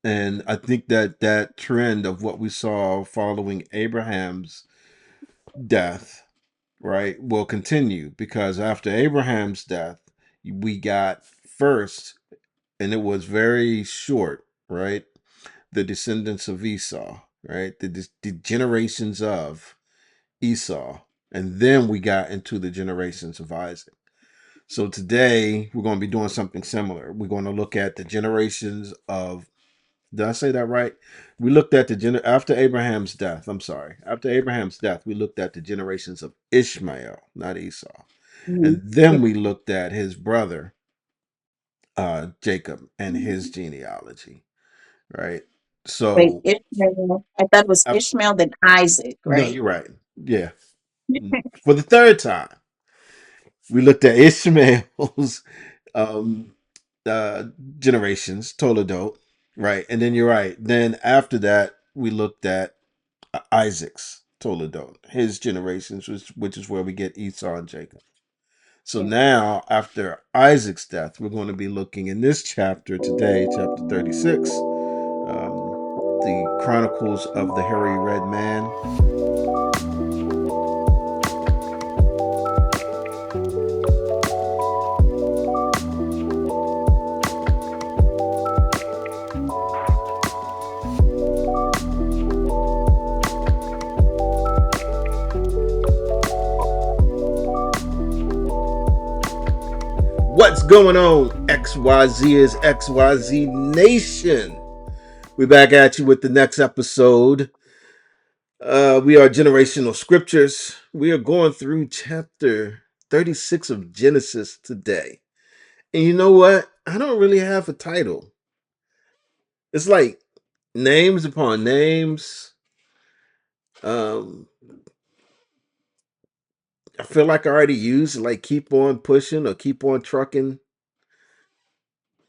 And I think that that trend of what we saw following Abraham's death, right, will continue because after Abraham's death, we got first, and it was very short, right? The descendants of Esau, right? The generations of Esau. And then we got into the generations of Isaac. So today we're going to be doing something similar. We're going to look at the generations of, did I say that right? We looked at after Abraham's death. I'm sorry. After Abraham's death, we looked at the generations of Ishmael, not Esau. Mhm. And then we looked at his brother, Jacob, and his Mhm. genealogy, right? Wait, So, Ishmael. I thought it was uh, Ishmael, then Isaac, no, right? you're right. Yeah. For the third time, we looked at Ishmael's um, uh, generations, Toledot, right? And then you're right. Then after that, we looked at Isaac's Toledot, his generations, which is where we get Esau and Jacob. So Yeah. now, after Isaac's death, we're going to be looking in this chapter today, chapter 36, the Chronicles of the Hairy Red Man. What's going on, XYZ is XYZ Nation? We're back at you with the next episode. We are Generational Scriptures. We are going through chapter 36 of Genesis today. And you know what? I don't really have a title. It's like names upon names. Um, I feel like I already used like keep on pushing or keep on trucking.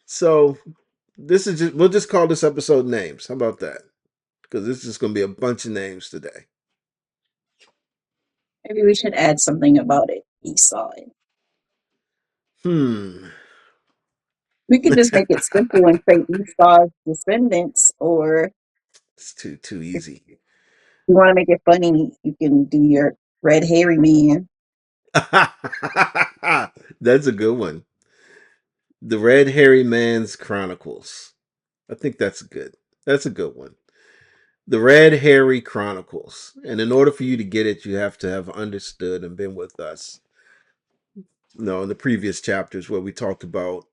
So this is just we'll just call this episode names. How about that? Because this is going to be a bunch of names today. Maybe we should add something about it. Esau. Hmm. We could just make it simple and say Esau's descendants, or It's too if easy. you want to make it funny, you can do your red hairy man. That's a good one. The Red Hairy Man's Chronicles. I think that's good. That's a good one. The Red Hairy Chronicles. And in order for you to get it, you have to have understood and been with us. In the previous chapters where we talked about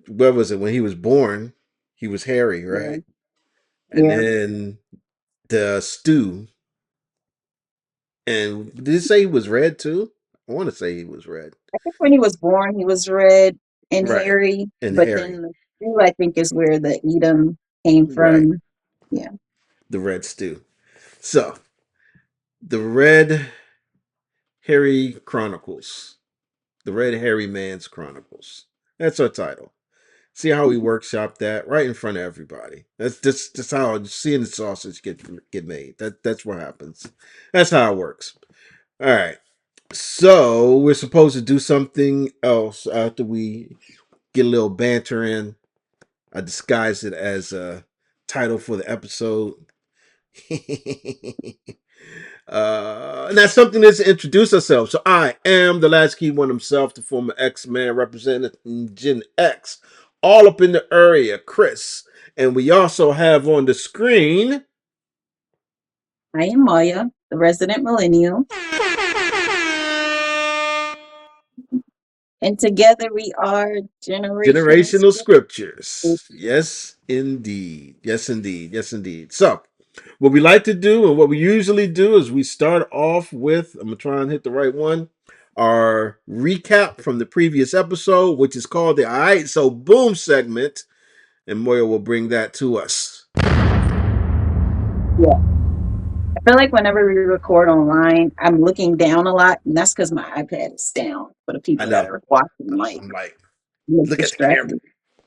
where was it when he was born, he was hairy, Yeah. right? And Yeah. then the stew. And did it say he was red too? I want to say he was red. I think when he was born, he was red and Right. hairy, And but hairy. then the stew, I think, is where the Edom came Right. from. Yeah. The red stew. So, the Red Hairy Chronicles. The Red Hairy Man's Chronicles. That's our title. See how we workshop that right in front of everybody. That's how seeing the sausage get made. That's what happens. That's how it works. All right. So we're supposed to do something else after we get a little banter in. I disguised it as a title for the episode. And that's something that's to introduce ourselves. So I am the latchkey one himself, the former X-Man representing Gen X, all up in the area, Chris. And we also have on the screen I am Maya, the resident millennial, and together we are generational. Generational Scriptures. Yes, indeed. Yes, indeed. Yes, indeed. So, what we like to do and what we usually do is we start off with, I'm going to try and hit the right one, our recap from the previous episode, which is called the All Right, So Boom segment. And Moya will bring that to us. Yeah. I feel like whenever we record online, I'm looking down a lot, and that's because my iPad is down for the I people that know. are watching, like, I'm like, look look at the camera. distracted.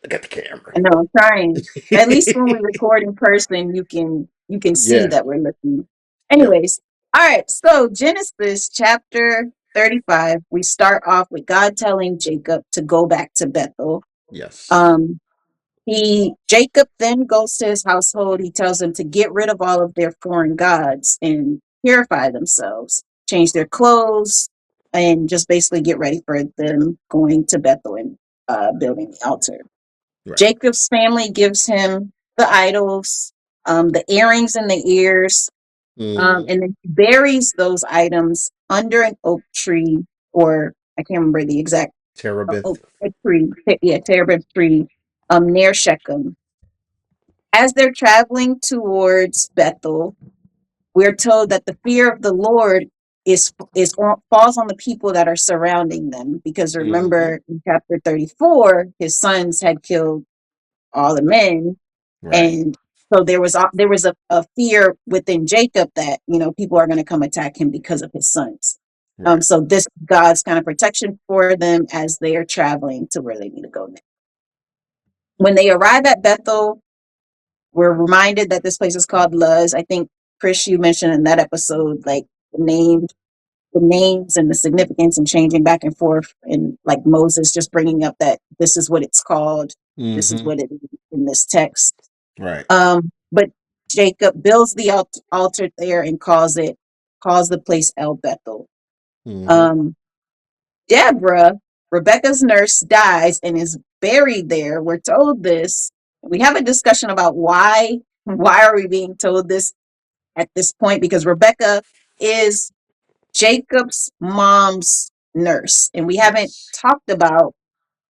Look at the camera. I know I'm trying. At least when we record in person, you can see Yeah. that we're looking. Yep. Anyways, all right. So Genesis chapter 35, we start off with God telling Jacob to go back to Bethel. Yes. Um, Jacob then goes to his household. He tells them to get rid of all of their foreign gods and purify themselves, change their clothes, and just basically get ready for them going to Bethel and building the altar. Right. Jacob's family gives him the idols, the earrings in the ears, Mm-hmm. and then he buries those items under an oak tree, or I can't remember the exact oak Terabith. a tree, yeah, terebinth tree, near Shechem. As they're traveling towards Bethel, we're told that the fear of the Lord falls on the people that are surrounding them. Because Mm-hmm. remember, in chapter 34, his sons had killed all the men, Right. and so there was a fear within Jacob that people are going to come attack him because of his sons. Right. So this God's kind of protection for them as they are traveling to where they need to go next. When they arrive at Bethel, we're reminded that this place is called Luz. I think Chris, you mentioned in that episode, like the names and the significance and changing back and forth, and like Moses just bringing up that this is what it's called, this is Mm-hmm. what it is in this text. Right. But Jacob builds the altar there and calls the place El Bethel. Mm-hmm. Um, Deborah, Rebecca's nurse, dies and is buried there. We're told this. We have a discussion about why. Why are we being told this at this point? Because Rebecca is Jacob's mom's nurse, and we haven't Yes. talked about.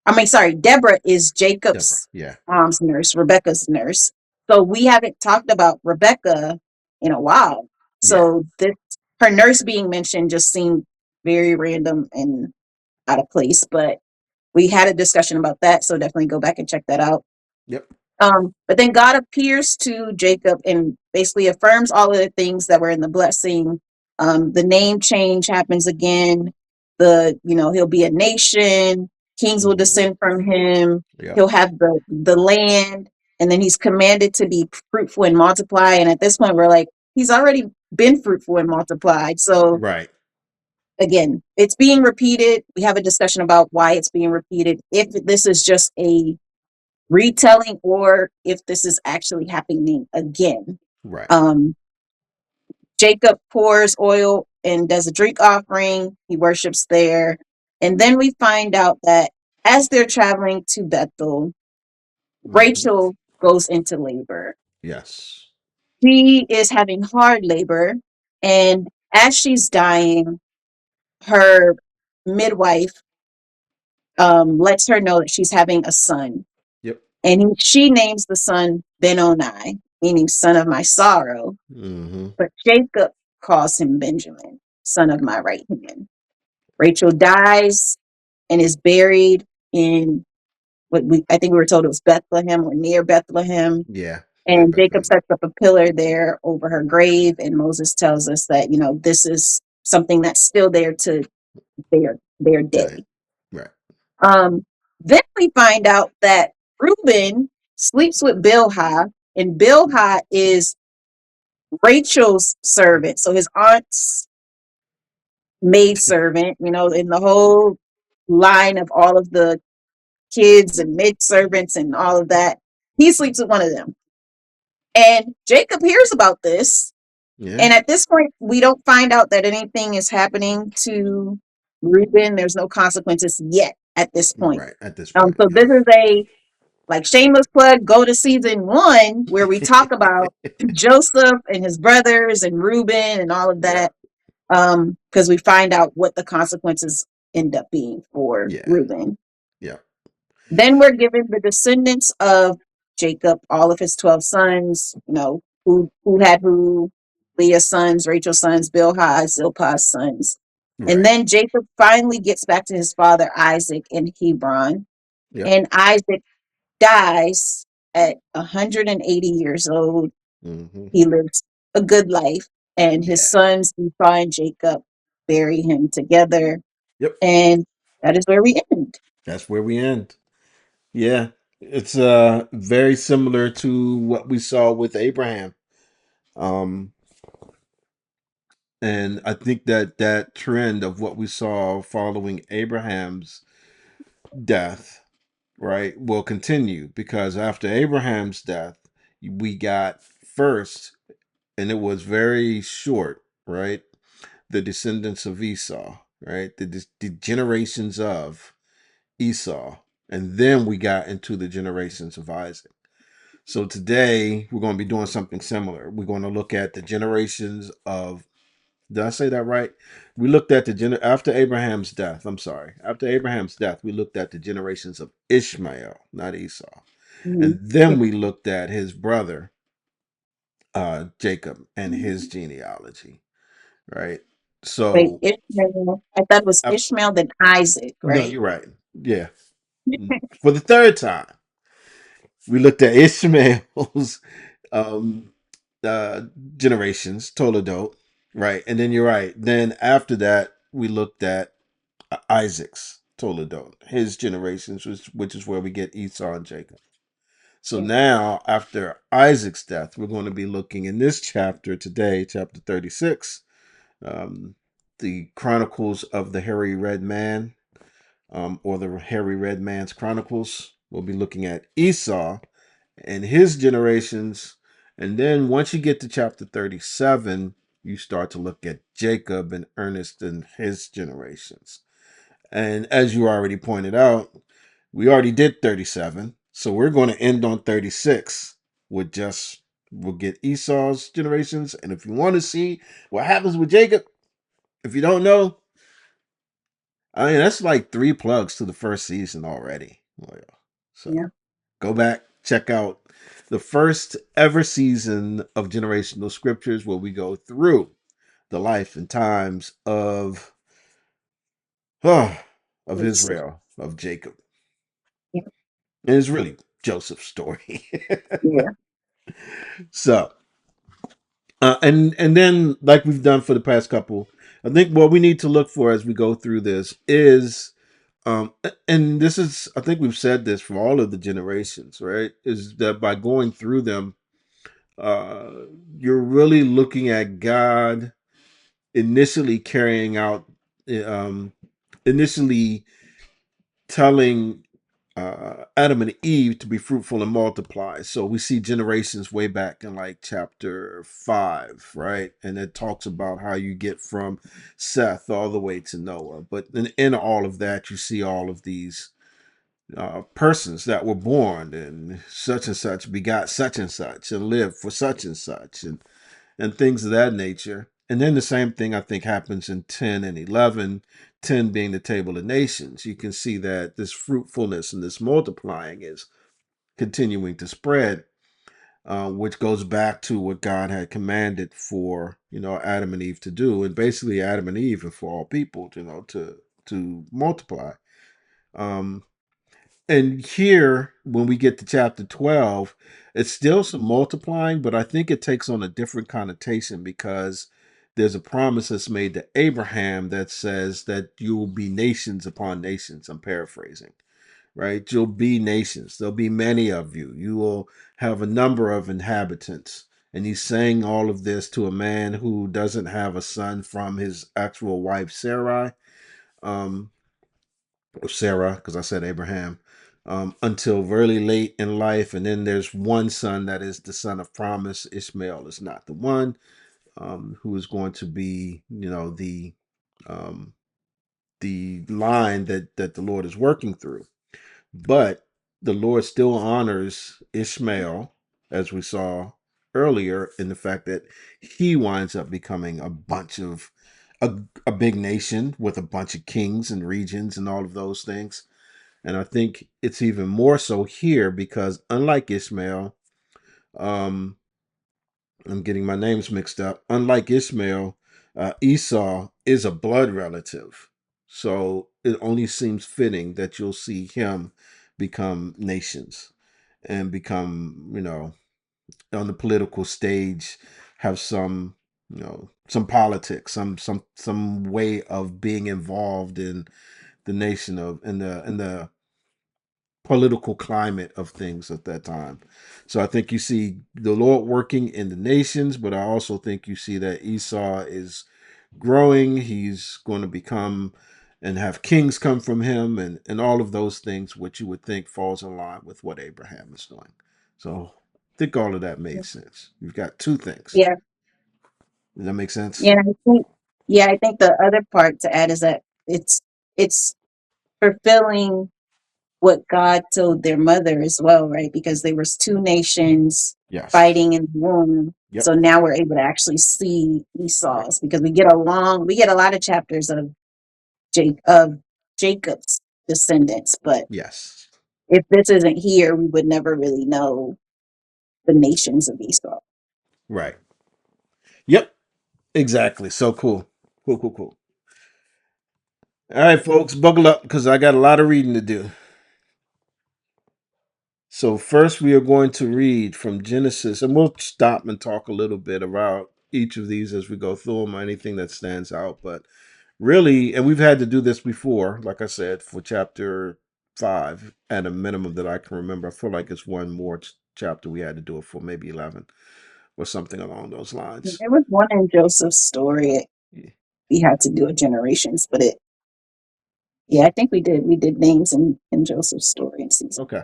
I mean, sorry, Deborah is Deborah. Jacob's Yeah. mom's nurse, Rebecca's nurse. So we haven't talked about Rebecca in a while. Yeah. So this her nurse being mentioned just seemed very random and out of place. But we had a discussion about that, so definitely go back and check that out. Yep. But then God appears to Jacob and basically affirms all of the things that were in the blessing. The name change happens again. He'll be a nation. Kings will Mm-hmm. descend from him. Yep. He'll have the land, and then he's commanded to be fruitful and multiply. And at this point, we're like, he's already been fruitful and multiplied. So Right. again, it's being repeated. We have a discussion about why it's being repeated. If this is just a retelling or if this is actually happening again. Right. Um, Jacob pours oil and does a drink offering. He worships there. And then we find out that as they're traveling to Bethel, Mm-hmm. Rachel goes into labor. Yes. She is having hard labor. And as she's dying, her midwife lets her know that she's having a son. Yep. And she names the son Benoni, meaning son of my sorrow. Mm-hmm. But Jacob calls him Benjamin, son of my right hand. Rachel dies and is buried in I think we were told it was Bethlehem or near Bethlehem. Yeah. Near And Jacob Bethlehem. sets up a pillar there over her grave. And Moses tells us that, this is something that's still there to their Yeah. day. Right. Um, then we find out that Reuben sleeps with Bilhah, and Bilhah is Rachel's servant. So his aunt's maidservant, in the whole line of all of the kids and maidservants and all of that. He sleeps with one of them. And Jacob hears about this. Yeah. And at this point, we don't find out that anything is happening to Reuben. There's no consequences yet at this point. Right. At this point. So this Yeah. is a like shameless plug, go to season 1 where we talk about Joseph and his brothers and Reuben and all of Yeah. that. Because we find out what the consequences end up being for Yeah. Reuben. Yeah. Then we're given the descendants of Jacob, all of his 12 sons, who had who, Leah's sons, Rachel's sons, Bilhah, Zilpah's sons. And Right. then Jacob finally gets back to his father Isaac in Hebron. Yep. And Isaac dies at 180 years old. Mm-hmm. He lives a good life, and his Yeah. sons, Esau and Jacob, bury him together. Yep. And that is where we end. That's where we end. Yeah. It's very similar to what we saw with Abraham. Um and I think that that trend of what we saw following Abraham's death, right, will continue because after Abraham's death, we got first, and it was very short, right? The descendants of Esau, right? The generations of Esau. And then we got into the generations of Isaac. So today we're going to be doing something similar. We're going to look at the generations of, did I say that right? We looked at after Abraham's death. I'm sorry. After Abraham's death, we looked at the generations of Ishmael, not Esau. And Mhm. then we looked at his brother, Jacob, and his Mhm. genealogy, right? Wait, So, Ishmael. I thought it was af- Ishmael, then Isaac, no, right? you're right. Yeah. For the third time, we looked at Ishmael's um, uh, generations, Toledot, right? And then you're right. Then after that, we looked at Isaac's Toledot, his generations, which is where we get Esau and Jacob. So Yeah. now, after Isaac's death, we're going to be looking in this chapter today, chapter 36, um, the Chronicles of the Hairy Red Man, or the Hairy Red Man's Chronicles. We'll be looking at Esau and his generations. And then once you get to chapter 37, you start to look at Jacob and Ernest and his generations. And as you already pointed out, we already did 37. So we're going to end on 36 with just, we'll get Esau's generations. And if you want to see what happens with Jacob, if you don't know, I mean, that's like three plugs to the first season already. Oh, yeah. So Yeah. go back, check out the first ever season of Generational Scriptures where we go through the life and times uh, of Joseph. Israel, of Jacob. Yeah. And it's really Joseph's story. Yeah. So, and then like we've done for the past couple, I think what we need to look for as we go through this is and this is, I think we've said this for all of the generations, right? Is that by going through them, uh, you're really looking at God initially carrying out, um, initially telling Adam and Eve to be fruitful and multiply. So we see generations way back in like chapter 5, right? And it talks about how you get from Seth all the way to Noah. But in all of that, you see all of these persons that were born and such begot such and lived for such and things of that nature. And then the same thing I think happens in 10 and 11, 10 being the table of nations. You can see that this fruitfulness and this multiplying is continuing to spread, which goes back to what God had commanded for, Adam and Eve to do. And basically Adam and Eve and for all people, to multiply. Um, and here, when we get to chapter 12, it's still some multiplying, but I think it takes on a different connotation because there's a promise that's made to Abraham that says that you will be nations upon nations. I'm paraphrasing, right? You'll be nations. There'll be many of you. You will have a number of inhabitants. And he's saying all of this to a man who doesn't have a son from his actual wife, Sarai. Um, Sarah, because I said Abraham, until really late in life. And then there's one son that is the son of promise. Ishmael is not the one, who is going to be, um, the line that the Lord is working through. But the Lord still honors Ishmael, as we saw earlier, in the fact that he winds up becoming a big nation with a bunch of kings and regions and all of those things. And I think it's even more so here because unlike Ishmael, um, I'm getting my names mixed up. Unlike Ishmael, Esau is a blood relative. So it only seems fitting that you'll see him become nations and become, on the political stage, have some politics, some way of being involved in the nation of in the political climate of things at that time. So I think you see the Lord working in the nations, but I also think you see that Esau is growing. He's going to become and have kings come from him, and all of those things, which you would think falls in line with what Abraham is doing. So I think all of that made sense. You've got two things. Yeah, Does that make sense? yeah. I think, yeah, I think the other part to add is that it's fulfilling what God told their mother as well, right? Because there was two nations Yes. fighting in the womb. So Yep. now we're able to actually see Right. Esau's because we get a lot of chapters of of Jacob's descendants, but Yes. if this isn't here, we would never really know the nations of Esau. Right. Yep. Exactly. So cool. Cool. Cool. Cool. All right, folks, buckle up because I got a lot of reading to do. So first, we are going to read from Genesis, and we'll stop and talk a little bit about each of these as we go through them, or anything that stands out. But really, and we've had to do this before, like I said, for chapter 5 at a minimum that I can remember. I feel like it's one more chapter we had to do it for, maybe 11 or something along those lines. There was one in Joseph's story. Yeah. We had to do a generations, but yeah, I think we did names in Joseph's story in season. Okay.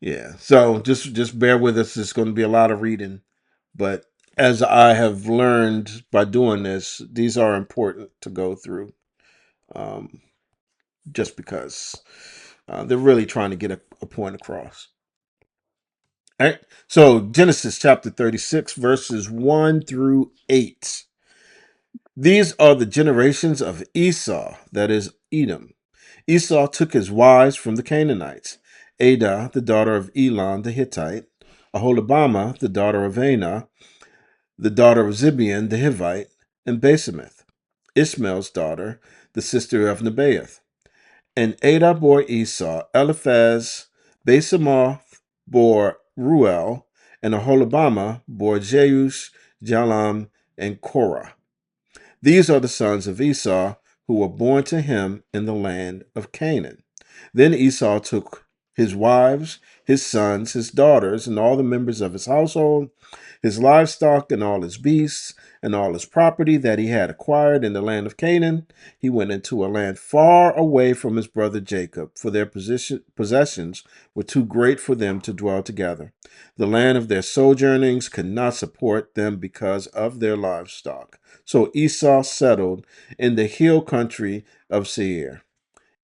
Yeah. So just bear with us. It's going to be a lot of reading, but as I have learned by doing this, these are important to go through. Um, just because they're really trying to get a point across. All right. So Genesis chapter 36, verses 1 through 8. These are the generations of Esau, that is Edom. Esau took his wives from the Canaanites: Adah, the daughter of Elon the Hittite; Aholibamah, the daughter of Anah, the daughter of Zibeon the Hivite; and Basemeth, Ishmael's daughter, the sister of Nebaioth. And Adah bore Esau. Eliphaz, Basemath bore Ruel, and Aholibamah bore Jeush, Jalam, and Korah. These are the sons of Esau who were born to him in the land of Canaan. Then Esau took his wives, his sons, his daughters, and all the members of his household, his livestock, and all his beasts, and all his property that he had acquired in the land of Canaan. He went into a land far away from his brother Jacob, for their possessions were too great for them to dwell together. The land of their sojournings could not support them because of their livestock. So Esau settled in the hill country of Seir.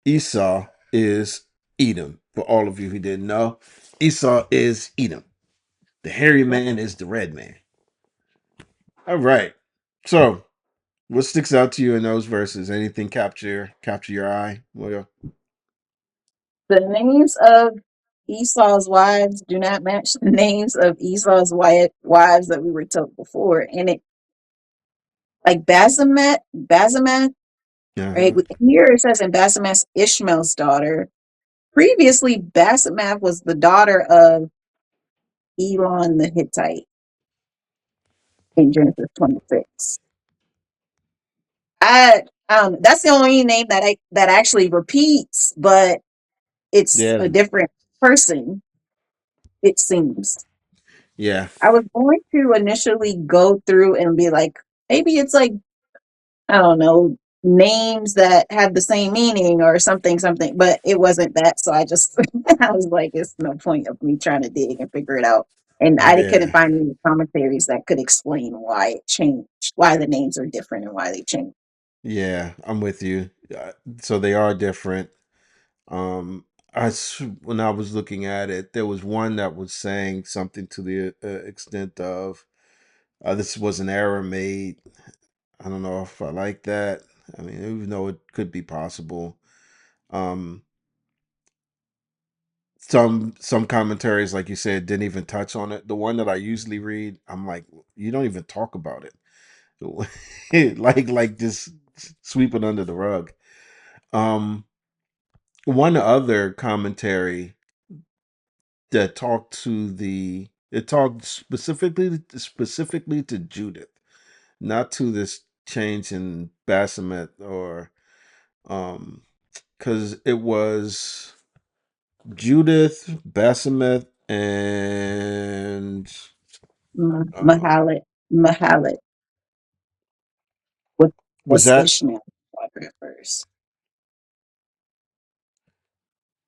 Esau is Edom. For all of you who didn't know, Esau is Edom. The hairy Yep. man is the red man. All right. So, what sticks out to you in those verses? Anything capture your eye? Well, The names of Esau's wives do not match the names of Esau's wives that we were told before. And it like Basemat, right? uh-huh. Here it says in Basemat's Ishmael's daughter. Previously, Basemat was the daughter of Elon the Hittite in Genesis 26. That's the only name that actually repeats, but it's Yeah. a different person, it seems. Yeah. I was going to initially go through and be like, maybe it's like, I don't know, names that have the same meaning or something, something, but it wasn't that. So I just, I was like, it's no point of me trying to dig and figure it out. And I couldn't Yeah. find any commentaries that could explain why it changed, why the names are different and why they changed. Yeah, I'm with you. So they are different. Um, when I was looking at it, there was one that was saying something to the extent of, "This was an error made." I don't know if I like that. I mean, even though it could be possible. Um, some commentaries, like you said, didn't even touch on it. The one that I usually read, I'm like, you don't even talk about it, like just sweep it under the rug. Um, One other commentary that talked to the it talked specifically to Judith, not to this change in Bassemet, or um because it was Judith, Bassemet, and um Mahalet, Mahalet was was was that Ishmael at first.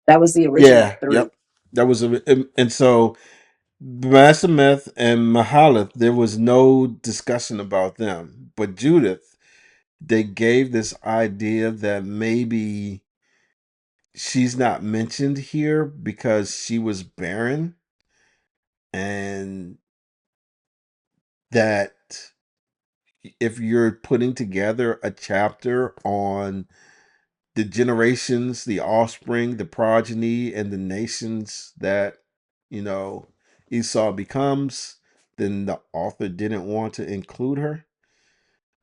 That was the original Yeah, three. yep. That was and so Basameth and Mahalath, there was no discussion about them. But Judith, they gave this idea that maybe she's not mentioned here because she was barren, and that if you're putting together a chapter on the generations, the offspring, the progeny, and the nations that, you know, Esau becomes, then the author didn't want to include her.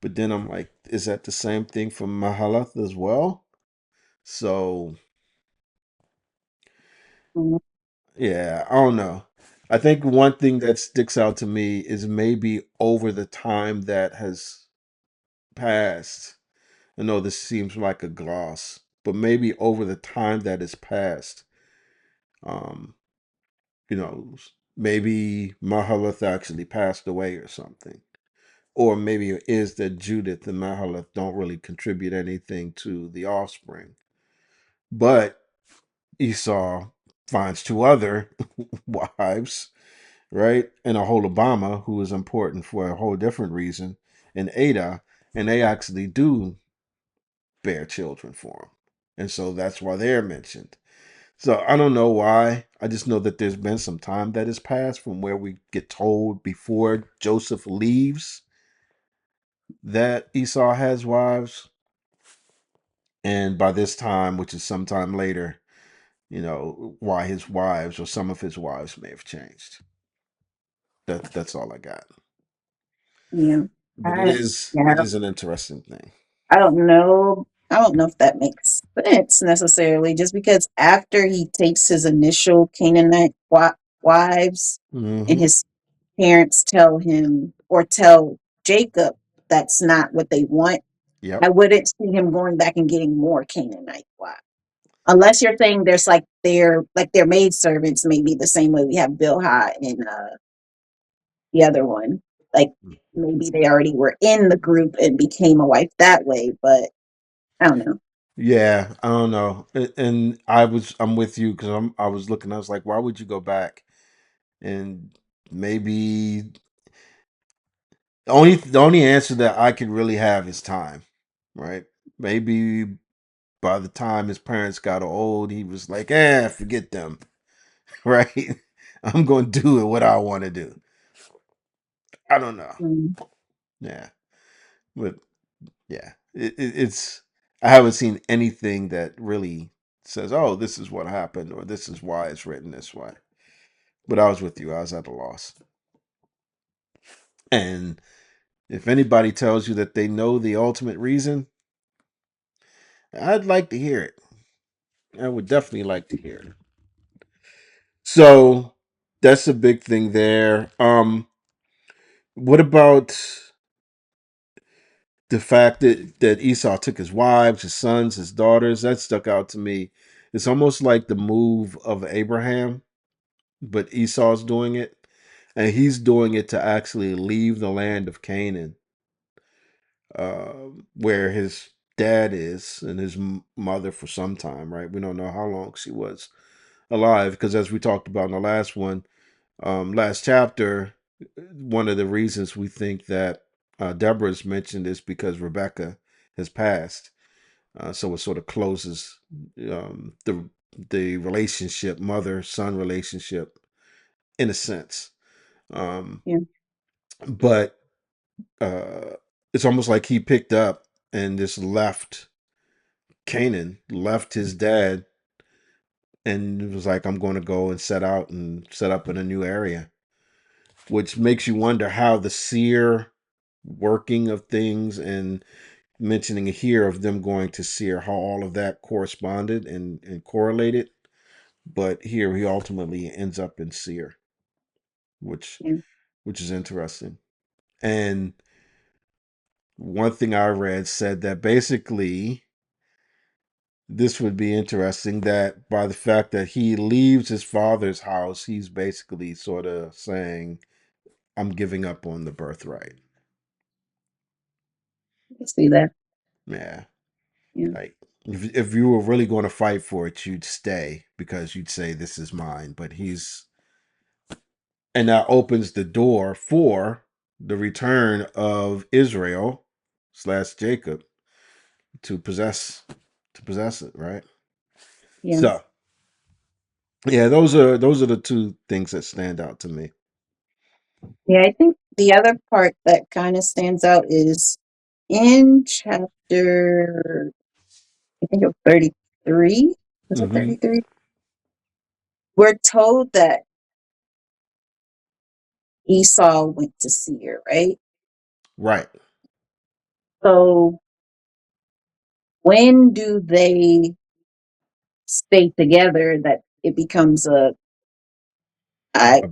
But then I'm like, is that the same thing for Mahalath as well? So, Mhm. yeah, I don't know. I think one thing that sticks out to me is maybe over the time that has passed. I know this seems like a gloss, but maybe over the time that has passed, um, you know, maybe Mahalath actually passed away or something. Or maybe it is that Judith and Mahalath don't really contribute anything to the offspring. But Esau finds two other wives, right? And a whole Obama, who is important for a whole different reason, and Ada, and they actually do bear children for him. And so that's why they're mentioned. So I don't know why. I just know that there's been some time that has passed from where we get told before Joseph leaves that Esau has wives. And by this time, which is sometime later, why his wives or some of his wives may have changed. That's all I got. Yeah. But it I, is yeah, it is an interesting thing. I don't know. I don't know if that makes sense necessarily, just because after he takes his initial Canaanite wives and Hmm. his parents tell him or tell Jacob that's not what they want, I Yep. wouldn't see him going back and getting more Canaanite wives. Unless you're saying there's like their maid servants may be the same way we have Bilhah and the other one. Like maybe they already were in the group and became a wife that way, but I don't know. Yeah, I don't know. And I'm with you because I was looking. I was like, why would you go back? And maybe the only answer that I could really have is time, right? Maybe by the time his parents got old, he was like, forget them, right? I'm going to do it what I want to do. I don't know. Mm, Yeah, but yeah, it's. I haven't seen anything that really says, "Oh, this is what happened," or "This is why it's written this way." But I was with you. I was at a loss. And if anybody tells you that they know the ultimate reason, I'd like to hear it. I would definitely like to hear it. So that's a big thing there. What about the fact that Esau took his wives, his sons, his daughters? That stuck out to me. It's almost like the move of Abraham, but Esau's doing it, and he's doing it to actually leave the land of Canaan, where his dad is and his mother for some time. Right? We don't know how long she was alive because, as we talked about in the last one, last chapter, one of the reasons we think that Deborah's mentioned is because Rebecca has passed. So it sort of closes the relationship, mother son relationship, in a sense. Um, yeah, but it's almost like he picked up and just left Canaan, left his dad, and was like, "I'm going to go and set out and set up in a new area," which makes you wonder how the seer working of things and mentioning here of them going to seer, how all of that corresponded and correlated. But here he ultimately ends up in seer, which yeah. which is interesting. And one thing I read said that basically this would be interesting that by the fact that he leaves his father's house, he's basically sort of saying, I'm giving up on the birthright. I see that. Yeah. Yeah. Like. If you were really going to fight for it, you'd stay because you'd say this is mine. But he's and that opens the door for the return of Israel slash Jacob to possess it, right? Yeah. So yeah, those are the two things that stand out to me. Yeah, I think the other part that kind of stands out is in chapter, I think of 33. Was it Hmm. 33? We're told that Esau went to Seir, right? Right. So when do they stay together that it becomes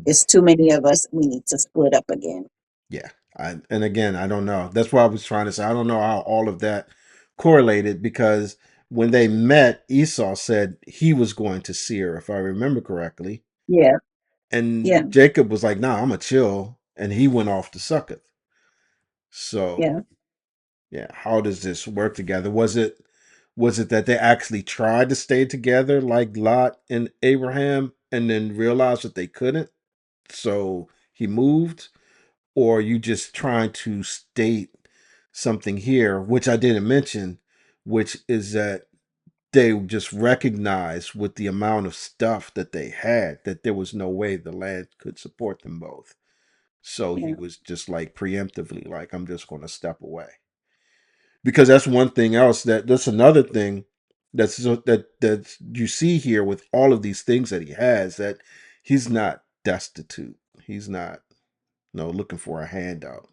it's too many of us, we need to split up again? Yeah. And again, I don't know. That's why I was trying to say I don't know how all of that correlated because when they met, Esau said he was going to Seir, if I remember correctly. Yeah, yeah, And Jacob was like, nah, I'm going to chill. And he went off to Succoth. So, yeah, yeah, how does this work together? Was it that they actually tried to stay together like Lot and Abraham and then realized that they couldn't? So he moved? Or you just trying to state something here, which I didn't mention, which is that they just recognized with the amount of stuff that they had that there was no way the land could support them both. So he yeah, was just like preemptively, like, I'm just going to step away. Because that's one thing else that's another thing that you see here with all of these things that he has that he's not destitute. He's not looking for a handout.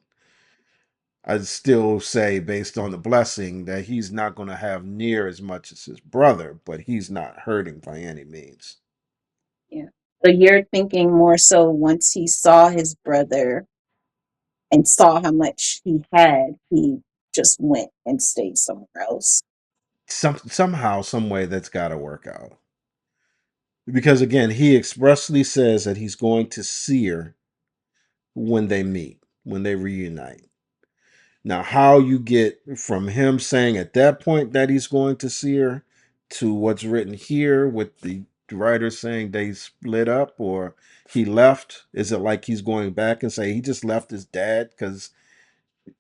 I'd still say, based on the blessing, that he's not going to have near as much as his brother, but he's not hurting by any means. yeah. So you're thinking more so once he saw his brother and saw how much he had, he just went and stayed somewhere else. Somehow, some way, that's got to work out. Because again, he expressly says that he's going to see her when they meet, when they reunite. Now, how you get from him saying at that point that he's going to see her to what's written here with the writer saying they split up or he left? Is it like he's going back and say he just left his dad because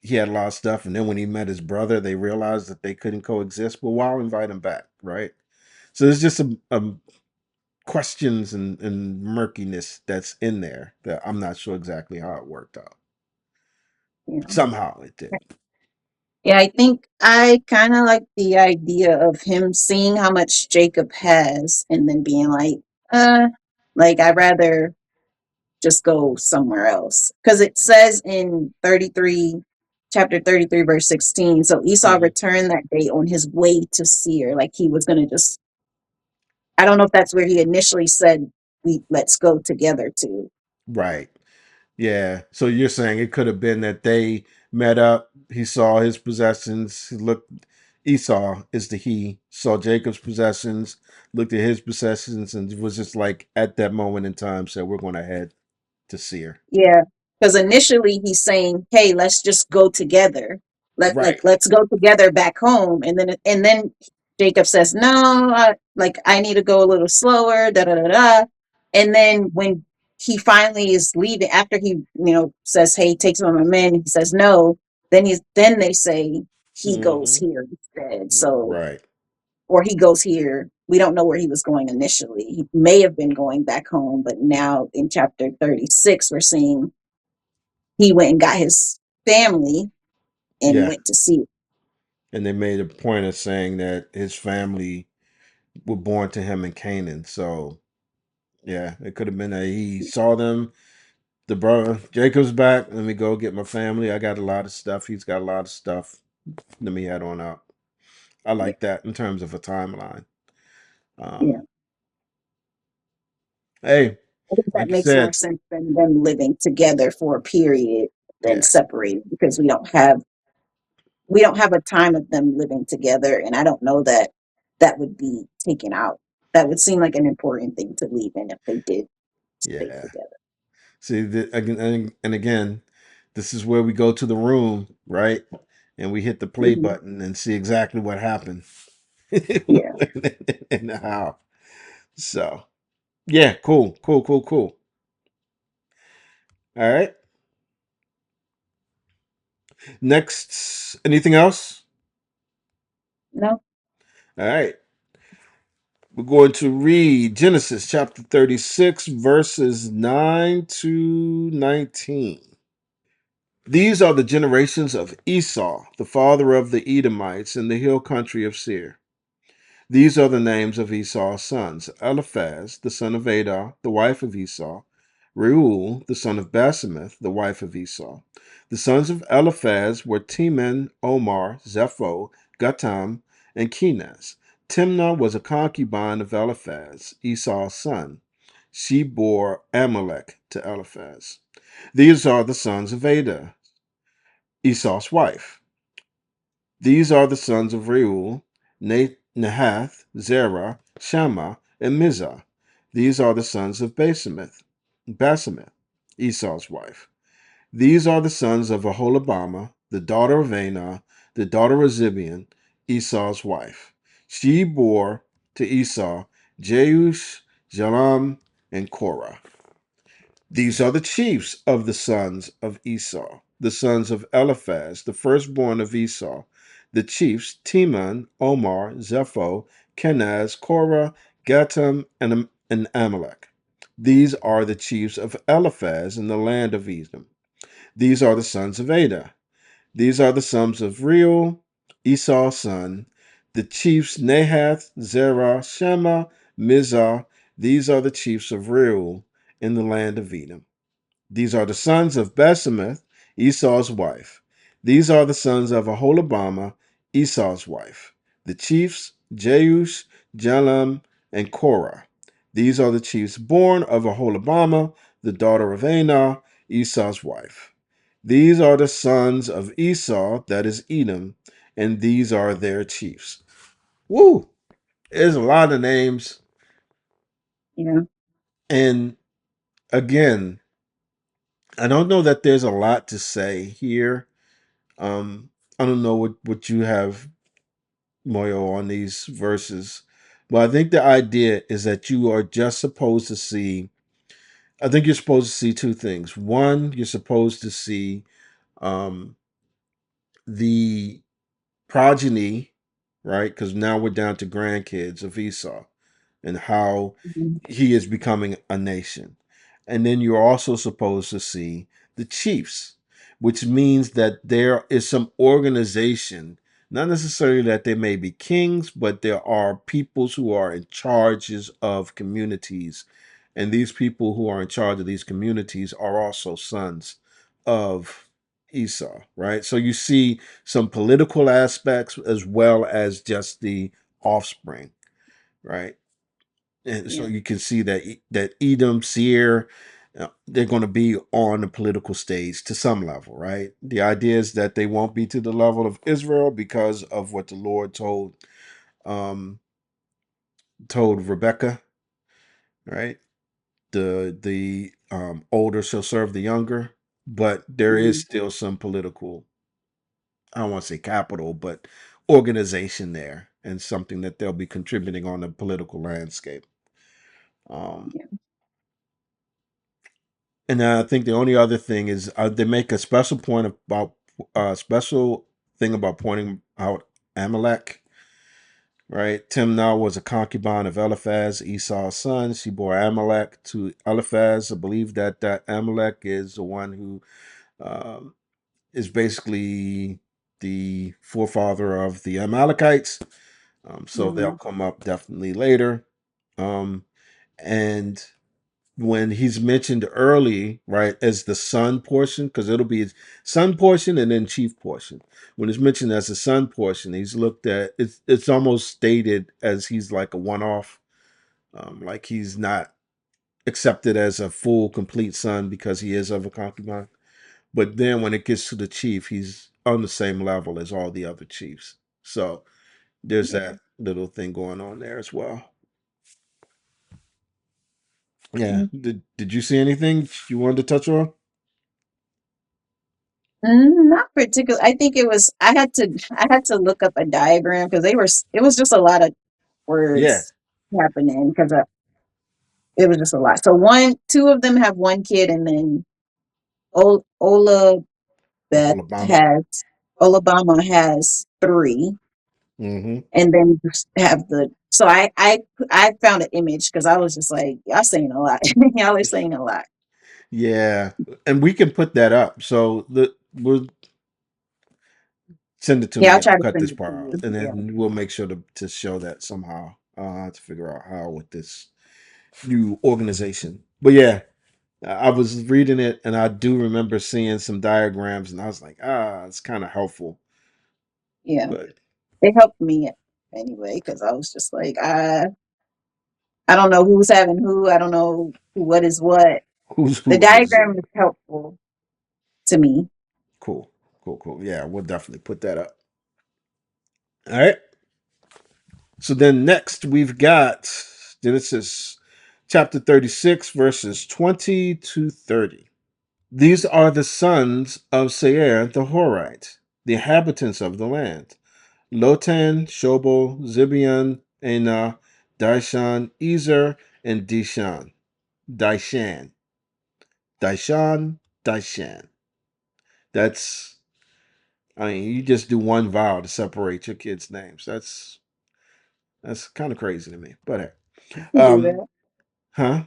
he had a lot of stuff, and then when he met his brother, they realized that they couldn't coexist? Well, why invite him back, right? So there's just some questions and murkiness that's in there that I'm not sure exactly how it worked out. You know. Somehow it did. Yeah, I think I kind of like the idea of him seeing how much Jacob has and then being uh, like I'd rather just go somewhere else. Because it says in 33, chapter 33, verse 16, so Esau Hmm. returned that day on his way to Seir. Like he was going to just, I don't know if that's where he initially said, let's go together to. Right. Yeah. So you're saying it could have been that they met up. He saw his possessions. He looked. Esau is the he. Saw Jacob's possessions. Looked at his possessions and was just like at that moment in time said, "We're going to head to Seir." Yeah, because initially he's saying, "Hey, let's just go together. Right. Let's go together back home." And then Jacob says, "No, I need to go a little slower." Da da da da. And then when he finally is leaving, after he says, "Hey, take some of my men," he says, "No." Then they say he goes Hmm. here instead. So Right. or he goes here. We don't know where he was going initially. He may have been going back home, but now in chapter 36, we're seeing he went and got his family and Yeah. went to see it. And they made a point of saying that his family were born to him in Canaan. So yeah, it could have been that he saw them. The brother Jacob's back. Let me go get my family. I got a lot of stuff. He's got a lot of stuff. Let me head on out. I Yeah, like that in terms of a timeline. yeah. Um, hey, I think that like you makes more said, sense than them living together for a period than yeah, separated because we don't have a time of them living together, and I don't know that that would be taken out. That would seem like an important thing to leave in if they did stay yeah. together. See, again and again, this is where we go to the room, right? And we hit the play Mhm. button and see exactly what happened. Yeah. And how. So yeah, cool, cool, cool, cool. All right. Next, anything else? No. All right. We're going to read Genesis chapter 36, verses 9 to 19. These are the generations of Esau, the father of the Edomites in the hill country of Seir. These are the names of Esau's sons: Eliphaz, the son of Adah, the wife of Esau; Reuel, the son of Basemeth, the wife of Esau. The sons of Eliphaz were Teman, Omar, Zepho, Gatam, and Kenaz. Timnah was a concubine of Eliphaz, Esau's son. She bore Amalek to Eliphaz. These are the sons of Adah, Esau's wife. These are the sons of Reuel: Nahath, Zerah, Shammah, and Mizah. These are the sons of Basemeth, Esau's wife. These are the sons of Aholibamah, the daughter of Anah, the daughter of Zibeon, Esau's wife. She bore to Esau Jeush, Jalam, and Korah. These are the chiefs of the sons of Esau, the sons of Eliphaz, the firstborn of Esau. The chiefs Teman, Omar, Zepho, Kenaz, Korah, Gatam, and Amalek. These are the chiefs of Eliphaz in the land of Edom. These are the sons of Adah. These are the sons of Reuel, Esau's son. The chiefs Nahath, Zerah, Shammah, Mizah. These are the chiefs of Reuel in the land of Edom. These are the sons of Basemeth, Esau's wife. These are the sons of Aholibamah, Esau's wife. The chiefs Jeush, Jalam, and Korah. These are the chiefs born of Aholibamah, the daughter of Anah, Esau's wife. These are the sons of Esau, that is Edom, and these are their chiefs. Woo! There's a lot of names. Yeah. And again, I don't know that there's a lot to say here. Um, I don't know what you have, Moyo, on these verses, but I think the idea is that you are just supposed to see. I think you're supposed to see two things. One, you're supposed to see um, the progeny, right? Because now we're down to grandkids of Esau and how Mhm. he is becoming a nation. And then you're also supposed to see the chiefs, which means that there is some organization, not necessarily that they may be kings, but there are peoples who are in charges of communities. And these people who are in charge of these communities are also sons of Esau, right? So you see some political aspects as well as just the offspring, right? And so Yeah. you can see that that Edom, Seir, they're going to be on the political stage to some level, right? The idea is that they won't be to the level of Israel because of what the Lord um, told Rebecca, right? The older shall serve the younger, but there is Mhm. still some political, I don't want to say capital, but organization there, and something that they'll be contributing on the political landscape. Um, Yeah. And I think the only other thing is they make a special point about special thing about pointing out Amalek. Right, Timnah was a concubine of Eliphaz, Esau's son. She bore Amalek to Eliphaz. I believe that Amalek is the one who um, is basically the forefather of the Amalekites. So they'll Mhm. come up definitely later. Um, and when he's mentioned early, right, as the son portion, because it'll be son portion and then chief portion. When it's mentioned as the son portion, he's looked at it's almost stated as he's like a one-off, like he's not accepted as a full complete son because he is of a concubine. But then when it gets to the chief, he's on the same level as all the other chiefs. So there's Yeah. that little thing going on there as well. Yeah. Yeah. Did you see anything you wanted to touch on? Not particular. I think it was. I had to look up a diagram because they were. It was just a lot of Yeah, words happening because it was just a lot. So two of them have one kid, and then Ola Beth Alabama. has Alabama has three, Mm-hmm. and then just have the. So I found an image because I was just like, y'all saying a lot. Y'all are saying a lot. Yeah, and we can put that up. So we'll send it to Yeah, me. I'll try I'll to cut send this it to part out, you. and Yeah, then we'll make sure to show that somehow. To figure out how with this new organization. But yeah, I was reading it, and I do remember seeing some diagrams, and I was like, it's kind of helpful. yeah. But It helped me anyway because I was just like, I don't know who's having who. I don't know what is what. who's The who in this diagram scene? is helpful to me. Cool, cool, cool. Yeah, we'll definitely put that up. All right. So then next we've got Genesis chapter 36, verses 20 to 30. These are the sons of Seir the Horite, the inhabitants of the land: Lotan, Shobal, Zibeon, Anah, Dishan, Ezer, and Dishan. Dishan. Dishan, Dishan. That's, I mean, you just do one vowel to separate your kids' names. That's kind of crazy to me. But hey. People do that. Huh?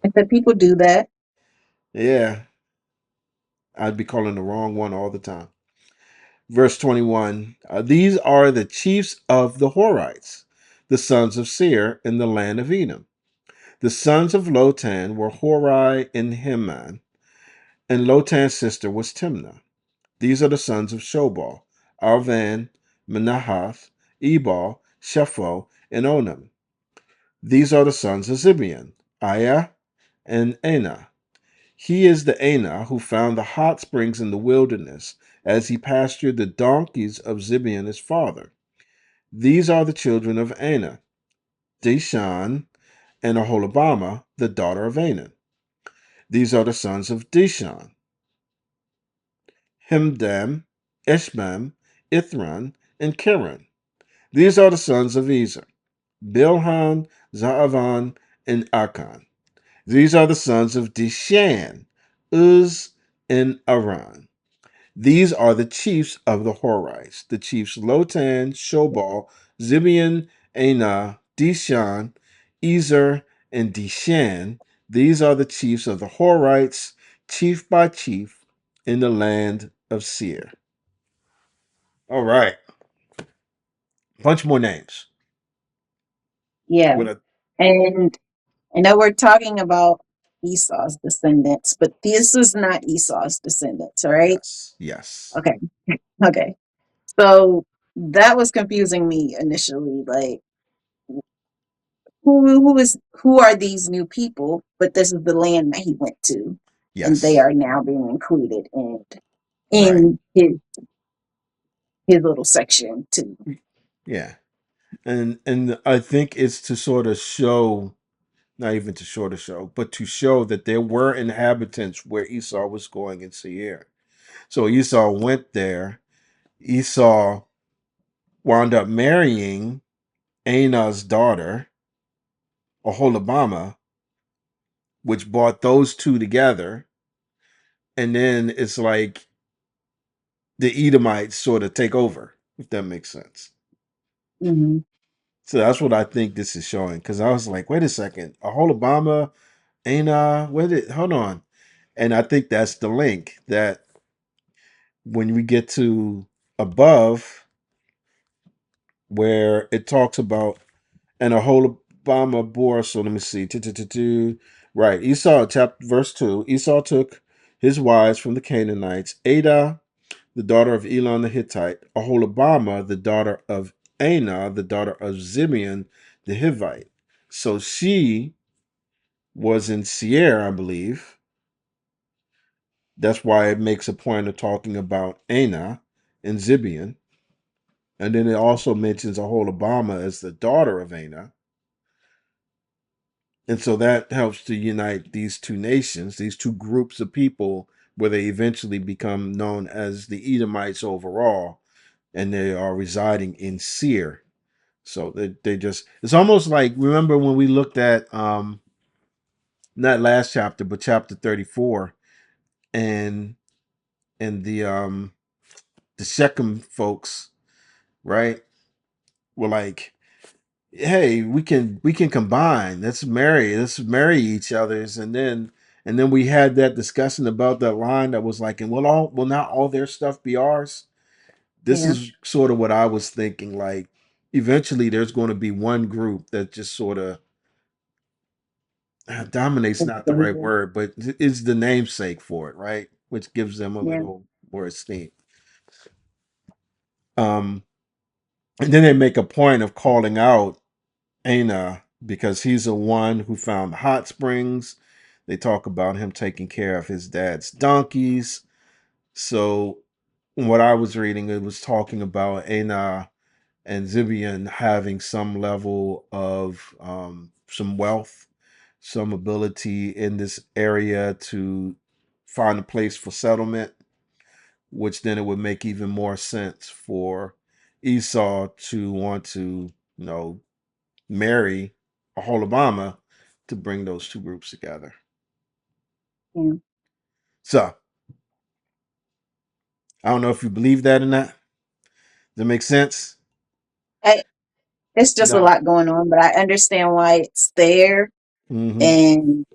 I said people do that. Yeah, I'd be calling the wrong one all the time. Verse 21. These are the chiefs of the Horites, the sons of Seir in the land of Edom. The sons of Lotan were Hori and Heman, and Lotan's sister was Timnah. These are the sons of Shobal: Arvan, Menahath, Ebal, Shepho, and Onam. These are the sons of Zibeon: Aya and Anah. He is the Anah who found the hot springs in the wilderness as he pastured the donkeys of Zibeon his father. These are the children of Anah: Dishan and Aholibamah, the daughter of Anah. These are the sons of Dishan: Himdam, Eshbam, Ithran, and Kiran. These are the sons of Ezer: Bilhan, Zaavan, and Akan. These are the sons of Dishan: Uz and Aran. These are the chiefs of the Horites, the chiefs Lotan, Shobal, Zibeon, Anah, Dishan, Ezer, and Dishan. These are the chiefs of the Horites, chief by chief, in the land of Seir. All right, bunch more names. Yeah, What a and I know we're talking about Esau's descendants, but this is not Esau's descendants, all right? yes, yes, Okay, okay. So that was confusing me initially. Like, who are these new people? But this is the land that he went to, and they yes, are now being included right, in his little section too. yeah, and I think it's to sort of show, not even to sort of show, but to show that there were inhabitants where Esau was going in Seir. So Esau went there. Esau wound up marrying Anah's daughter, Aholibamah, which brought those two together. And then it's like the Edomites sort of take over, if that makes sense. Hmm. So that's what I think this is showing. Because I was like, wait a second, Aholibamah, Anah, hold on. And I think that's the link that when we get to above, where it talks about and Aholibamah bore. So let me see. Right. Esau, chapter verse 2. Esau took his wives from the Canaanites: Adah, the daughter of Elon the Hittite; Aholibamah, the daughter of Anah, the daughter of Zibeon the Hivite. So she was in Seir, I believe. That's why it makes a point of talking about Anah and Zibeon. And then it also mentions Aholibamah as the daughter of Anah. And so that helps to unite these two nations, these two groups of people where they eventually become known as the Edomites overall, and they are residing in Seir. So they just, it's almost like, remember when we looked at not last chapter but chapter 34, and the Shechem folks, right, were like, hey, we can combine, let's marry each other's, and then we had that discussion about that line that was like, and will not all their stuff be ours? This Yeah. is sort of what I was thinking, like eventually there's going to be one group that just sort of dominates, It's not the right David. word, but is the namesake for it, right? Which gives them a Yeah. little more esteem. Um, and then they make a point of calling out Ana because he's the one who found the hot springs. They talk about him taking care of his dad's donkeys. So what I was reading, it was talking about Ana and Zibian having some level of some wealth, some ability in this area to find a place for settlement, which then it would make even more sense for Esau to want to, you know, marry Aholabama to bring those two groups together. Yeah. So I don't know if you believe that or not. Does that make sense? I, it's just a No. lot going on, but I understand why it's there. Mm-hmm. And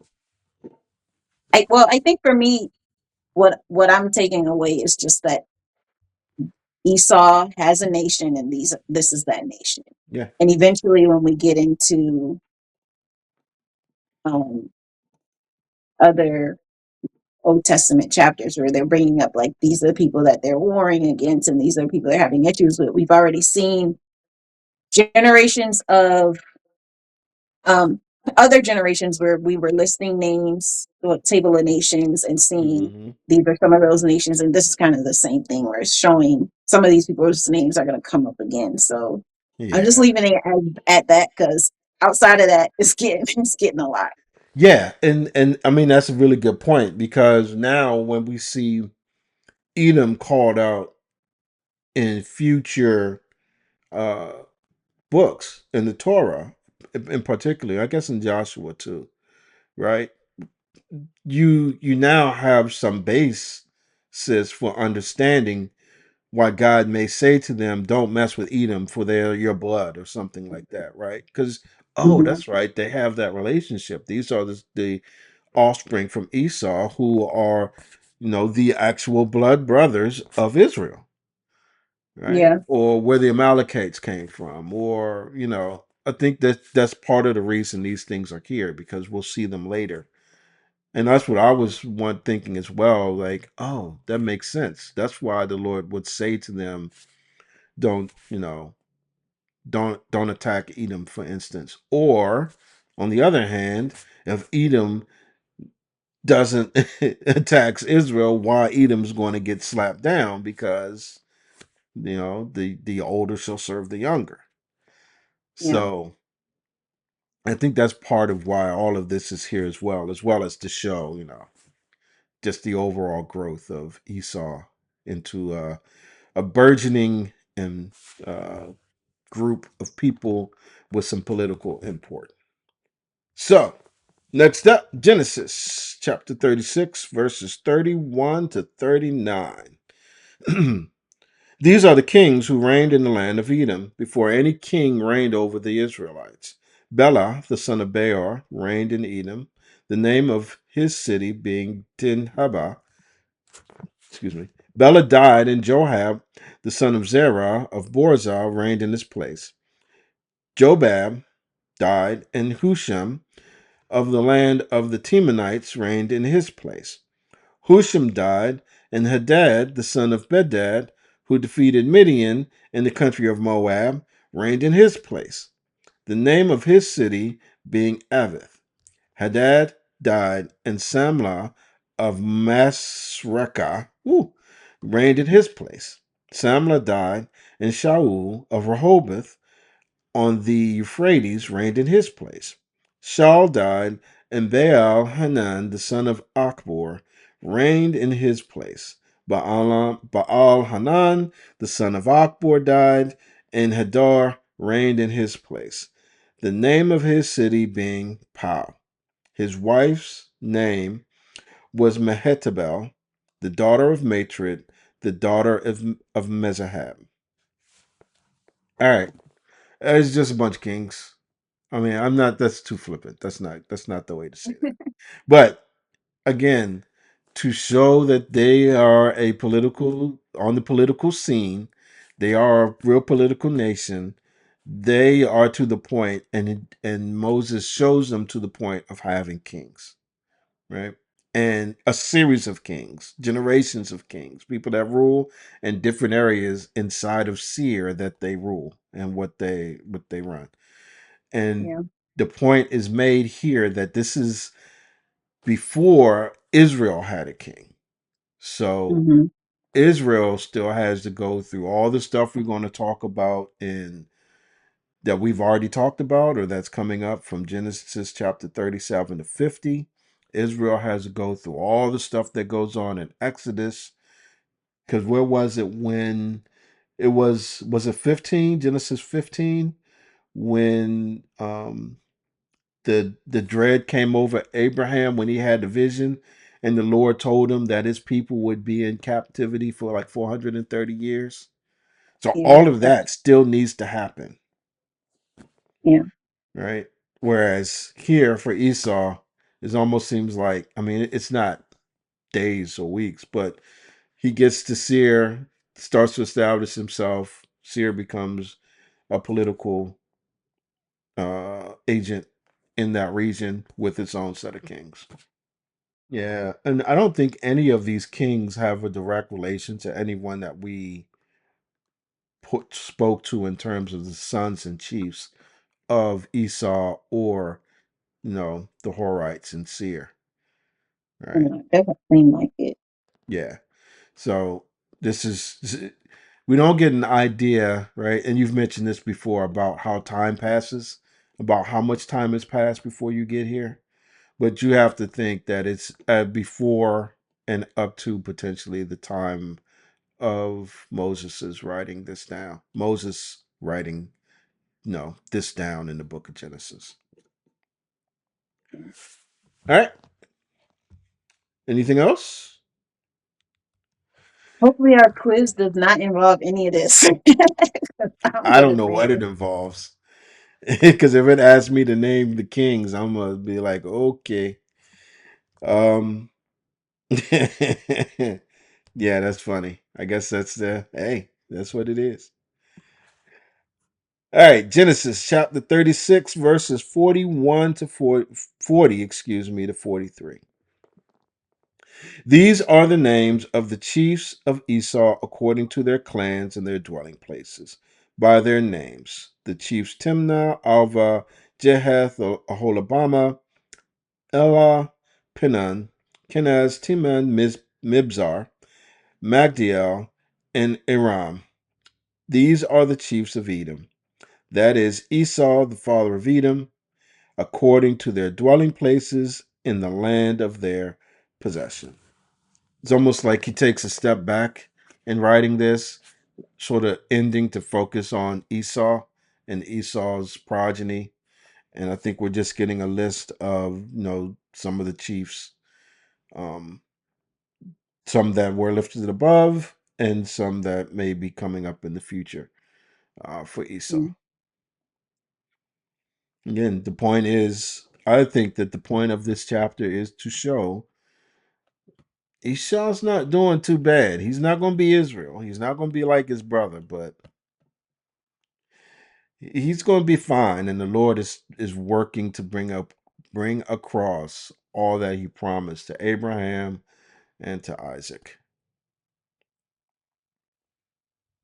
I think for me, what I'm taking away is just that Esau has a nation, and this is that nation. Yeah. And eventually, when we get into um, other Old Testament chapters where they're bringing up like these are the people that they're warring against, and these are the people they're having issues with, we've already seen generations of um, other generations where we were listing names, the table of nations, and seeing Mm-hmm. these are some of those nations, and this is kind of the same thing where it's showing some of these people's names are going to come up again. So I'm just Yeah. leaving it at that because outside of that, it's getting it's getting a lot. Yeah, and I mean that's a really good point because now when we see Edom called out in future uh books in the Torah, in particular, I guess in Joshua too, right? You now have some basis for understanding why God may say to them, "Don't mess with Edom, for they're your blood," or something like that, right? Because oh, Mhm. that's right, they have that relationship. These are the offspring from Esau who are, the actual blood brothers of Israel, right? Yeah, Or where the Amalekites came from, or I think that's part of the reason these things are here because we'll see them later. And that's what I was one thinking as well. Like, oh, that makes sense. That's why the Lord would say to them, "Don't, don't attack Edom," for instance. Or, on the other hand, if Edom doesn't attacks Israel, why Edom's going to get slapped down because the older shall serve the younger. yeah, So I think that's part of why all of this is here as well as to show just the overall growth of Esau into a burgeoning and uh, group of people with some political import. So next up, Genesis chapter 36, verses 31 to 39. These are the kings who reigned in the land of Edom before any king reigned over the Israelites. Bela, the son of Beor, reigned in Edom, the name of his city being Dinhabah. Excuse me. Bela died, and Joab, the son of Zerah of Borzah, reigned in his place. Jobab died, and Husham of the land of the Temanites reigned in his place. Husham died, and Hadad, the son of Bedad, who defeated Midian in the country of Moab, reigned in his place, the name of his city being Avith. Hadad died, and Samlah of Masrekah reigned in his place. Samlah died, and Shaul of Rehoboth on the Euphrates reigned in his place. Shaul died, and Baal Hanan, the son of Achbor, reigned in his place. Baal Hanan, the son of Akbor, died, and Hadar reigned in his place. The name of his city being Pau. His wife's name was Mehetabel, the daughter of Matred, the daughter of Mezahab. All right, it's just a bunch of kings. I mean, I'm not. That's too flippant. That's not the way to say that. But again, to show that they are a political on the political scene, they are a real political nation. They are to the point, and Moses shows them to the point of having kings, right? And a series of kings, generations of kings, people that rule in different areas inside of Seir that they rule and what they run. And Yeah. the point is made here that this is before Israel had a king. So Hmm. Israel still has to go through all the stuff we're going to talk about in that we've already talked about or that's coming up from Genesis chapter 37 to 50. Israel has to go through all the stuff that goes on in Exodus. Because where was it when it was it 15, Genesis 15, when the dread came over Abraham when he had the vision, and the Lord told him that his people would be in captivity for like 430 years. So Yeah. all of that still needs to happen, Yeah. right? Whereas here for Esau, it almost seems like, I mean, it's not days or weeks, but he gets to Seir, starts to establish himself. Seir becomes a political agent in that region with its own set of kings. Yeah, and I don't think any of these kings have a direct relation to anyone that we spoke to in terms of the sons and chiefs of Esau or the Horites and Seir, right? Yeah. Doesn't seem like it. Yeah. So this is we don't get an idea, right? And you've mentioned this before about how time passes, about how much time has passed before you get here. But you have to think that it's before and up to potentially the time of Moses' writing this down. Moses writing, no, this down in the book of Genesis. All right. Anything else? Hopefully, our quiz does not involve any of this. I'm I gonna don't know say what it it. involves. Because if it asks me to name the kings, I'm gonna be like, okay. Um yeah, that's funny. I guess that's the hey, that's what it is. All right, Genesis chapter 36, verses 41 to 40, excuse me, to 43. These are the names of the chiefs of Esau according to their clans and their dwelling places, by their names. The chiefs Timnah, Alva, Jeheth, Aholabama, Elah, Pinan, Kenaz, Timan, Mibzar, Magdiel, and Aram. These are the chiefs of Edom. That is Esau, the father of Edom, according to their dwelling places in the land of their possession. It's almost like he takes a step back in writing this, sort of ending to focus on Esau and Esau's progeny. And I think we're just getting a list of, some of the chiefs, um, some that were lifted above and some that may be coming up in the future for Esau. Yeah. Again, the point is, I think that the point of this chapter is to show Esau's not doing too bad. He's not going to be Israel. He's not going to be like his brother, but he's going to be fine. And the Lord is working to bring across all that He promised to Abraham and to Isaac.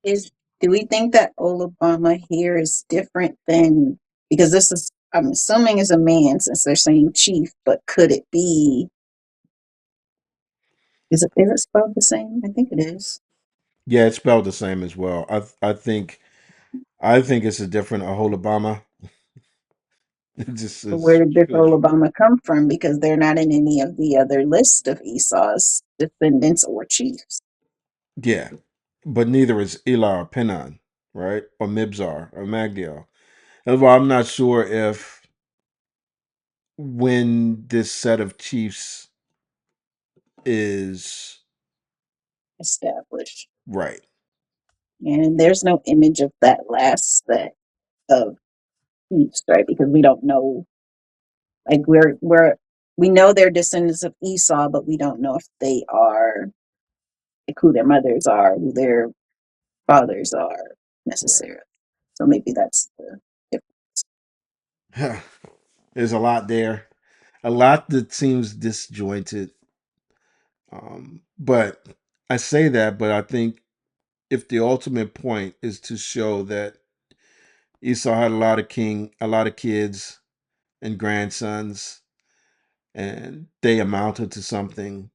Is Do we think that Obama here is different than, because this is, I'm assuming is a man since they're saying chief, but could it be, is it spelled the same? I think it is. Yeah, it's spelled the same as well. I think it's a different Aholabama. It just But where says did this children. Obama come from? Because they're not in any of the other list of Esau's descendants or chiefs. Yeah, but neither is Elah or Penon, right? Or Mibzar or Magdiel. That's why I'm not sure if when this set of chiefs is Established. right. And there's no image of that last set of chiefs, right? Because we don't know, like we know they're descendants of Esau, but we don't know if they are, like, who their mothers are, who their fathers are Right. necessarily. So maybe that's the difference. There's a lot there. A lot that seems disjointed. But I say that, but I think if the ultimate point is to show that Esau had a lot of kids and grandsons, and they amounted to something,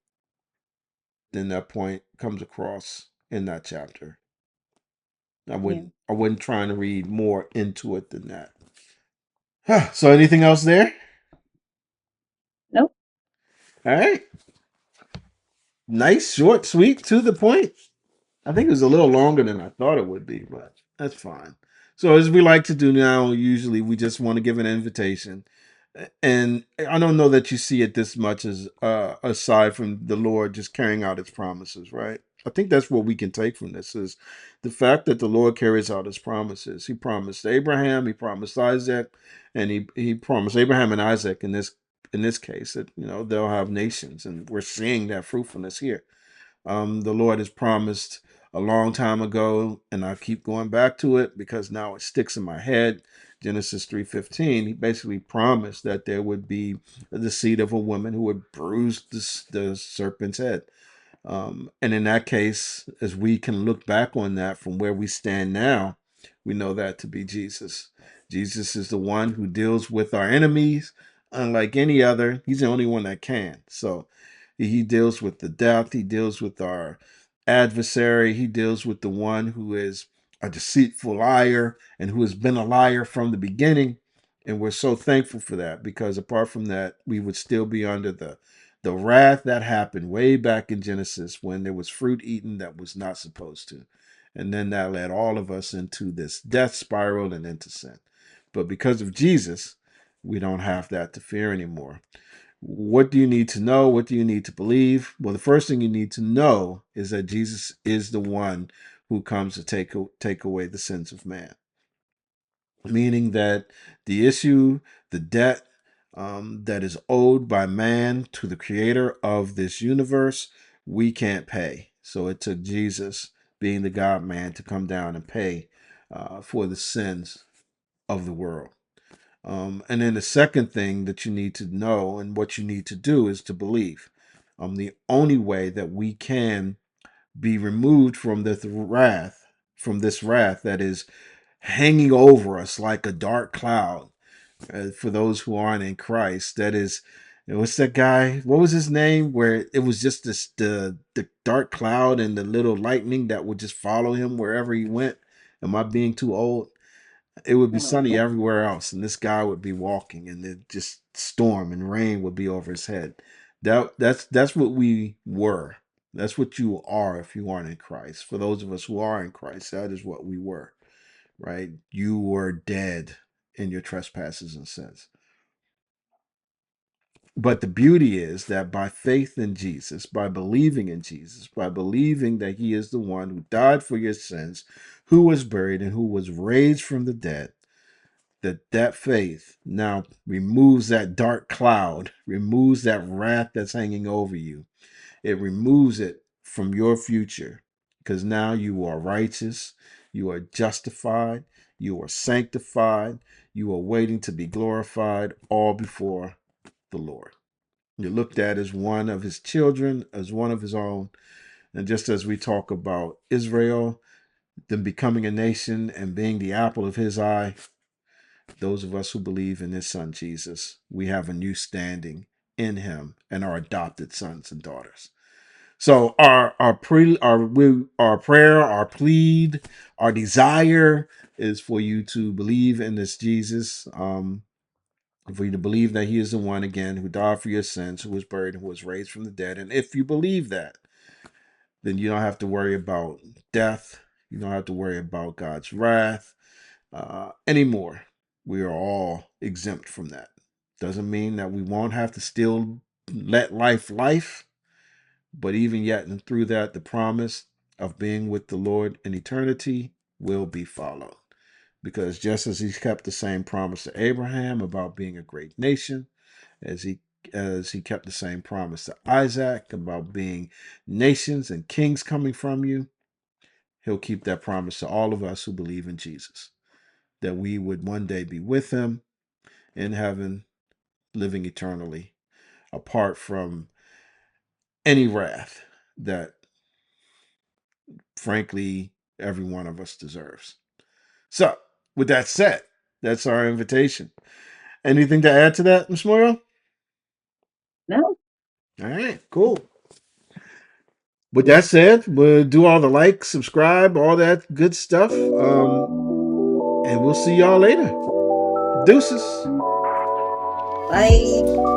then that point comes across in that chapter. Yeah. I wouldn't try to read more into it than that. So anything else there? Nope. All right. Nice, short, sweet, to the point. I think it was a little longer than I thought it would be, but that's fine. So, as we like to do now, usually we just want to give an invitation. And I don't know that you see it this much as aside from the Lord just carrying out his promises, right? I think that's what we can take from this is the fact that the Lord carries out his promises. He promised Abraham, he promised Isaac, and he promised Abraham and Isaac in this case that they'll have nations, and we're seeing that fruitfulness here. The Lord has promised a long time ago, and I keep going back to it because now it sticks in my head. Genesis 3:15. He basically promised that there would be the seed of a woman who would bruise the serpent's head. And in that case, as we can look back on that from where we stand now, we know that to be Jesus. Jesus is the one who deals with our enemies, unlike any other. He's the only one that can. So he deals with the death, he deals with our adversary, he deals with the one who is a deceitful liar and who has been a liar from the beginning. And we're so thankful for that because apart from that, we would still be under the wrath that happened way back in Genesis when there was fruit eaten that was not supposed to. And then that led all of us into this death spiral and into sin. But because of Jesus, we don't have that to fear anymore. What do you need to know? What do you need to believe? Well, the first thing you need to know is that Jesus is the one who comes to take away the sins of man, meaning that the issue, the debt that is owed by man to the creator of this universe, we can't pay. So it took Jesus, being the God man, to come down and pay for the sins of the world. And then the second thing that you need to know and what you need to do is to believe. The only way that we can be removed from from this wrath that is hanging over us like a dark cloud, for those who aren't in Christ. That is, what's that guy? What was his name? Where it was just the dark cloud and the little lightning that would just follow him wherever he went. Am I being too old? It would be sunny Oh, everywhere else, and this guy would be walking, and it just storm and rain would be over his head. That's what we were. That's what you are if you aren't in Christ. For those of us who are in Christ, that is what we were, right? You were dead in your trespasses and sins. But the beauty is that by faith in Jesus, by believing in Jesus, by believing that he is the one who died for your sins, who was buried, and who was raised from the dead, that faith now removes that dark cloud, removes that wrath that's hanging over you. It removes it from your future because now you are righteous, you are justified, you are sanctified, you are waiting to be glorified all before the Lord. You're looked at as one of his children, as one of his own. And just as we talk about Israel, them becoming a nation and being the apple of his eye, those of us who believe in his son Jesus, we have a new standing in him and are adopted sons and daughters. So our prayer, our plead, our desire is for you to believe in this Jesus. For you to believe that he is the one again who died for your sins, who was buried, and who was raised from the dead. And if you believe that, then you don't have to worry about death. You don't have to worry about God's wrath anymore. We are all exempt from that. Doesn't mean that we won't have to still let life, but even yet and through that, the promise of being with the Lord in eternity will be followed. Because just as he kept the same promise to Abraham about being a great nation, as he kept the same promise to Isaac about being nations and kings coming from you, he'll keep that promise to all of us who believe in Jesus, that we would one day be with him in heaven, living eternally, apart from any wrath that, frankly, every one of us deserves. So, with that said, that's our invitation. Anything to add to that, Ms. Moyo? No, All right, cool. With that said, we'll do all the like, subscribe, all that good stuff. And we'll see y'all later. Deuces. bye.